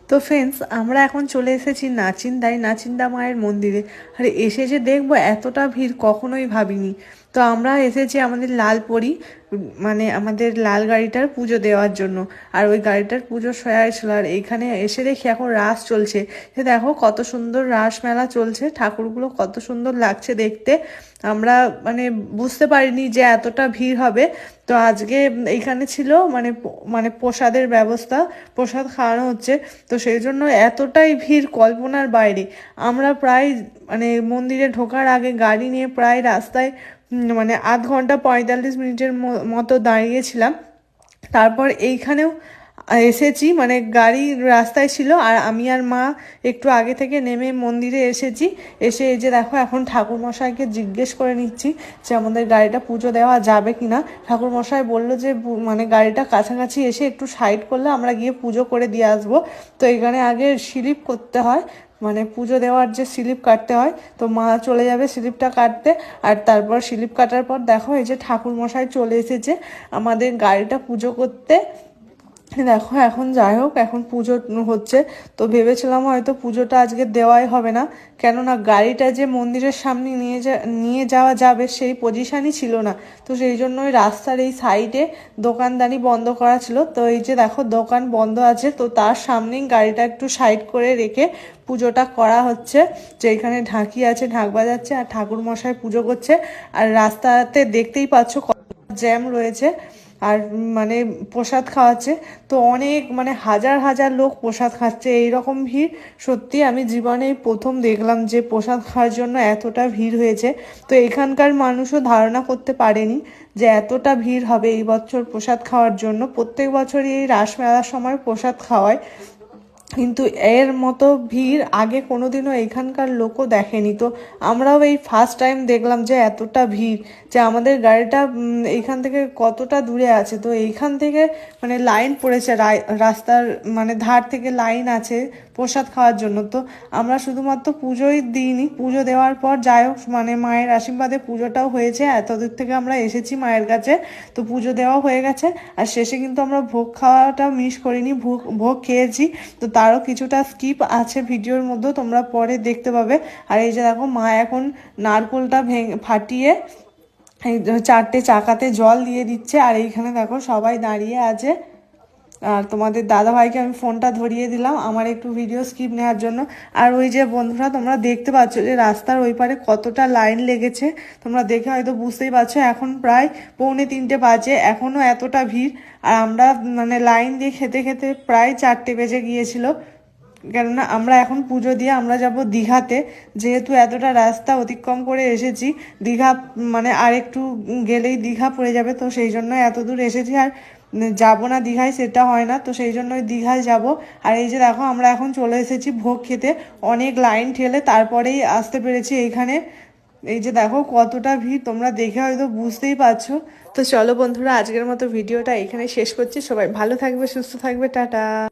তো ফ্রেন্ডস, আমরা এখন চলে এসেছি নাচিন্দা মায়ের মন্দিরে। আর এসে যে দেখবো এতটা ভিড় কখনোই ভাবিনি। তো আমরা এসেছি আমাদের লালপরি, মানে আমাদের লাল গাড়িটার পুজো দেওয়ার জন্য। আর ওই গাড়িটার পুজো ছিল। আর এইখানে এসে দেখি এখন রাস চলছে। দেখো কত সুন্দর রাস মেলা চলছে, ঠাকুরগুলো কত সুন্দর লাগছে দেখতে। আমরা মানে বুঝতে পারিনি যে এতটা ভিড় হবে। তো আজকে এইখানে ছিল মানে মানে প্রসাদের ব্যবস্থা, প্রসাদ খাওয়ানো হচ্ছে। তো সেই জন্য এতটাই ভিড় কল্পনার বাইরে। আমরা প্রায় মানে মন্দিরে ঢোকার আগে গাড়ি নিয়ে প্রায় রাস্তায় মানে আধ ঘন্টা 45 মিনিটের মতো দাঁড়িয়েছিলাম। তারপর এইখানেও এসেছি, মানে গাড়ি রাস্তায় ছিল আর আমি আর মা একটু আগে থেকে নেমে মন্দিরে এসেছি। এসে এই যে দেখো এখন ঠাকুরমশাইকে জিজ্ঞেস করে নিচ্ছি যে আমাদের গাড়িটা পুজো দেওয়া যাবে কিনা। ঠাকুরমশাই বললো যে মানে গাড়িটা কাছাকাছি এসে একটু সাইড করলে আমরা গিয়ে পুজো করে দিয়ে আসবো। তো এখানে আগে স্লিপ করতে হয়, মানে পুজো দেওয়ার যে স্লিপ কাটতে হয়। তো মা চলে যাবে স্লিপটা কাটতে। আর তারপর স্লিপ কাটার পর দেখো এই যে ঠাকুরমশাই চলে এসেছে আমাদের গাড়িটা পুজো করতে। দেখো এখন যাই হোক, এখন পুজো হচ্ছে। তো ভেবেছিলাম হয়তো পুজোটা আজকে দেওয়াই হবে না, কেননা গাড়িটা যে মন্দিরের সামনে নিয়ে যাওয়া যাবে সেই পজিশনই ছিল না। তো সেই জন্য ওই রাস্তার এই সাইডে দোকানদানি বন্ধ করা ছিল। তো এই যে দেখো দোকান বন্ধ আছে, তো তার সামনেই গাড়িটা একটু সাইড করে রেখে পুজোটা করা হচ্ছে। যে এখানে ঢাকি আছে, ঢাক বাজাচ্ছে আর ঠাকুর মশাই পুজো করছে। আর রাস্তাতে দেখতেই পাচ্ছ কত জ্যাম রয়েছে। আর মানে প্রসাদ খাওয়াচ্ছে, তো অনেক মানে হাজার হাজার লোক প্রসাদ খাচ্ছে। এইরকম ভিড় সত্যি আমি জীবনে প্রথম দেখলাম যে প্রসাদ খাওয়ার জন্য এতটা ভিড় হয়েছে। তো এখানকার মানুষও ধারণা করতে পারেনি যে এতটা ভিড় হবে এই বছর প্রসাদ খাওয়ার জন্য। প্রত্যেক বছরই এই রাসমেলার সময় প্রসাদ খাওয়ায়, কিন্তু এর মতো ভিড় আগে কোনোদিনও এখানকার লোকও দেখেনি। তো আমরাও এই ফার্স্ট টাইম দেখলাম যে এতটা ভিড়, যে আমাদের গাড়িটা এইখান থেকে কতটা দূরে আছে। তো এইখান থেকে মানে লাইন পড়েছে, রাস্তার মানে ধার থেকে লাইন আছে প্রসাদ খাওয়ার জন্য। তো আমরা শুধুমাত্র পুজোই দিইনি, পুজো দেওয়ার পর যাই হোক মানে মায়ের আশীর্বাদে পুজোটাও হয়েছে। এতদূর থেকে আমরা এসেছি মায়ের কাছে, তো পুজো দেওয়া হয়ে গেছে। আর শেষে কিন্তু আমরা ভোগ খাওয়াটা মিস করিনি, ভোগ খেয়েছি। তো তারও কিছুটা স্কিপ আছে ভিডিওর মধ্যে, তোমরা পরে দেখতে পাবে। আর এই যে দেখো মা এখন নারকোলটা ফাটিয়ে এই 4টে চাকাতে জল দিয়ে দিচ্ছে। আর এইখানে দেখো সবাই দাঁড়িয়ে আছে। আর তোমাদের দাদাভাইকে আমি ফোনটা ধরিয়ে দিলাম আমার একটু ভিডিও স্কিপ নেওয়ার জন্য। আর ওই যে বন্ধুরা তোমরা দেখতে পাচ্ছ যে রাস্তার ওই পারে কতটা লাইন লেগেছে, তোমরা দেখে হয়তো বুঝতেই পারছো। এখন প্রায় 2:45 বাজে, এখনও এতটা ভিড়। আর আমরা মানে লাইন দিয়ে খেতে খেতে প্রায় 4টে বেজে গিয়েছিল। কেননা আমরা এখন পুজো দিয়ে আমরা যাব দীঘাতে, যেহেতু এতটা রাস্তা অতিক্রম করে এসেছি। দীঘা মানে আর একটু গেলেই দীঘা পড়ে যাবে, তো সেই জন্য এত দূর এসেছি। আর যাবো না দীঘায় সেটা হয় না, তো সেই জন্য দীঘায় যাব। আর এই যে দেখো আমরা এখন চলে এসেছি ভোগ খেতে, অনেক লাইন ঠেলে তারপরেই আসতে পেরেছি এইখানে। এই যে দেখো কতটা ভিড়, তোমরা দেখে হয়তো বুঝতেই পারছো। তো চলো বন্ধুরা, আজকের মতো ভিডিওটা এখানে শেষ করছি। সবাই ভালো থাকবে, সুস্থ থাকবে, টাটা।